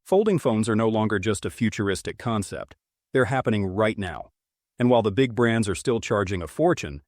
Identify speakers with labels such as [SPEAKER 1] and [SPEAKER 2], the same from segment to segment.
[SPEAKER 1] Folding phones are no longer just a futuristic concept. They're happening right now. And while the big brands are still charging a fortune,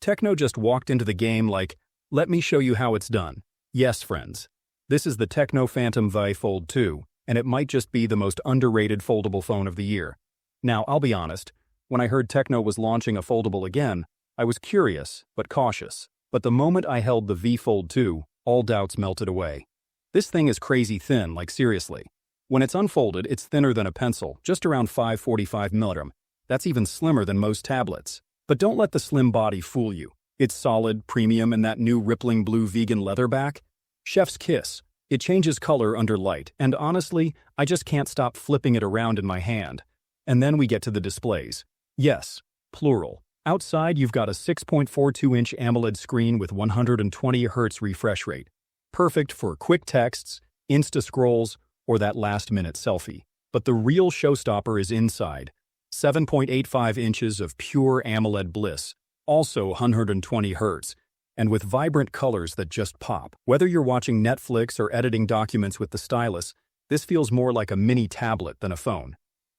[SPEAKER 1] Tecno just walked into the game like, let me show you how it's done. Yes, friends. This is the Tecno Phantom V Fold 2, and it might just be the most underrated foldable phone of the year. Now, I'll be honest, when I heard Tecno was launching a foldable again, I was curious, but cautious. But the moment I held the V Fold 2, all doubts melted away. This thing is crazy thin, like seriously. When it's unfolded, it's thinner than a pencil, just around 545mm. That's even slimmer than most tablets. But don't let the slim body fool you. It's solid, premium, and that new rippling blue vegan leather back. Chef's kiss. It changes color under light, and honestly, I just can't stop flipping it around in my hand. And then we get to the displays. Yes, plural. Outside, you've got a 6.42-inch AMOLED screen with 120Hz refresh rate. Perfect for quick texts, Insta-scrolls, or that last-minute selfie. But the real showstopper is inside. 7.85 inches of pure AMOLED bliss, also 120 Hz, and with vibrant colors that just pop. Whether you're watching Netflix or editing documents with the stylus, this feels more like a mini tablet than a phone.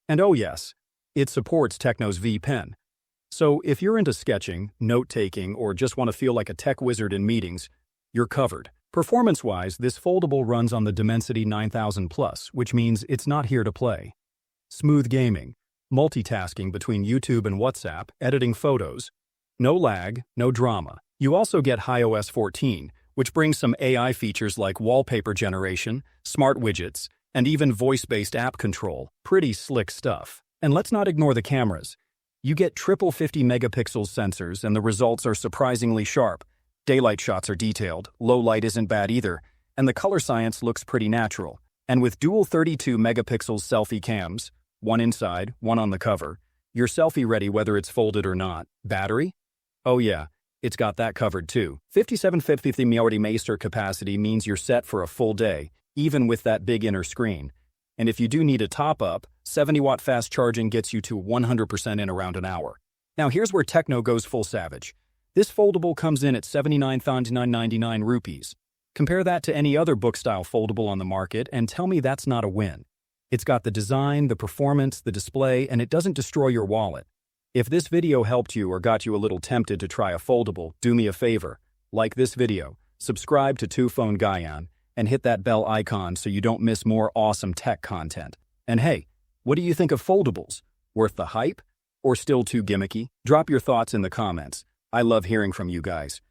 [SPEAKER 1] And oh yes, it supports Tecno's V Pen. So if you're into sketching, note-taking, or just want to feel like a tech wizard in meetings, you're covered. Performance-wise, this foldable runs on the Dimensity 9000 Plus, which means it's not here to play. Smooth gaming, multitasking between YouTube and WhatsApp, editing photos. No lag, no drama. You also get iOS 14, which brings some AI features like wallpaper generation, smart widgets, and even voice-based app control. Pretty slick stuff. And let's not ignore the cameras. You get triple 50-megapixel sensors, and the results are surprisingly sharp. Daylight shots are detailed, low light isn't bad either, and the color science looks pretty natural. And with dual 32-megapixel selfie cams, one inside, one on the cover, you're selfie-ready whether it's folded or not. Battery? Oh yeah, it's got that covered too. 5750 mAh capacity means you're set for a full day, even with that big inner screen. And if you do need a top-up, 70-watt fast charging gets you to 100% in around an hour. Now here's where Tecno goes full savage. This foldable comes in at 79,999 rupees. Compare that to any other book-style foldable on the market and tell me that's not a win. It's got the design, the performance, the display, and it doesn't destroy your wallet. If this video helped you or got you a little tempted to try a foldable, do me a favor. Like this video, subscribe to ToPhoneGyan, and hit that bell icon so you don't miss more awesome tech content. And hey, what do you think of foldables? Worth the hype? Or still too gimmicky? Drop your thoughts in the comments. I love hearing from you guys.